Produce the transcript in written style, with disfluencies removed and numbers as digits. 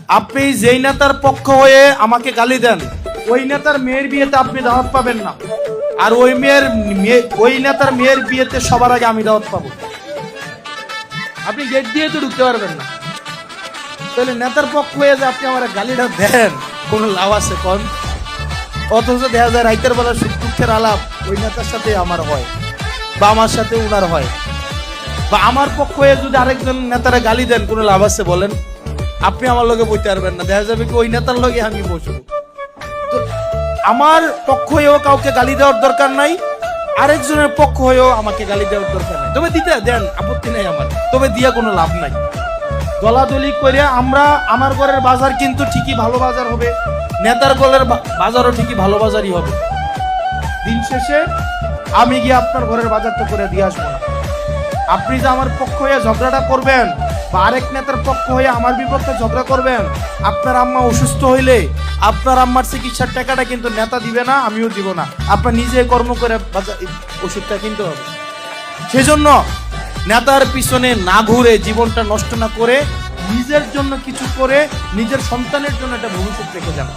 আপনি যেই নেতার পক্ষ হয়ে আমাকে গালি দেন, ওই নেতার মেয়ের বিয়েতে আপনি দাওয়াত পাবেন না, আর ওই নেতার মেয়ের বিয়েতে সবার আগে আমি দাওয়াত পাবো। আপনি গেট দিয়ে তো ঢুকতে পারবেন না। তাহলে নেতার পক্ষ হয়ে যে আপনি আমার গালিটা দেন, কোনো লাভ আছে কোন? অথচ দেখা যায় রাইতের বেলা সুখ দুঃখের আলাপ ওই নেতার সাথে আমার হয়, বা আমার সাথে উনার হয়। বা আমার পক্ষ হয়ে যদি আরেকজন নেতারা গালি দেন, কোনো লাভ আছে বলেন? আপনি আমার লগে বইতে পারবেন না, দেখা যাবে কি ওই নেতার লগে আমি বসবো। তো আমার পক্ষ হয়েও কাউকে গালি দেওয়ার দরকার নাই, আরেকজনের পক্ষ হয়েও আমাকে গালি দেওয়ার দরকার নাই। তবে দিতে দেন, আপত্তি নাই আমার, তবে দিয়া কোনো লাভ নাই। দলাদলি করে আমার ঘরের বাজার কিন্তু ঠিকই ভালো বাজার হবে, নেতার ঘরের বাজারও ঠিকই ভালো বাজারই হবে। দিন শেষে আমি গিয়ে আপনার ঘরের বাজারটা করে দিয়ে আসবো না। আপনি যে আমার পক্ষ হয়ে ঝগড়াটা করবেন, বা আরেক নেতার পক্ষ হয়ে আমার বিপক্ষে ঝগড়া করবেন, আপনার আম্মা অসুস্থ হইলে আপনার আম্মার চিকিৎসার টাকাটা কিন্তু নেতা দিবে না, আমিও দিব না। আপনার নিজে কর্ম করে ওষুধটা কিনতে হবে। সেজন্য নেতার পিছনে না ঘুরে, জীবনটা নষ্ট না করে, নিজের জন্য কিছু করে নিজের সন্তানের জন্য একটা ভবিষ্যৎ রেখে যান।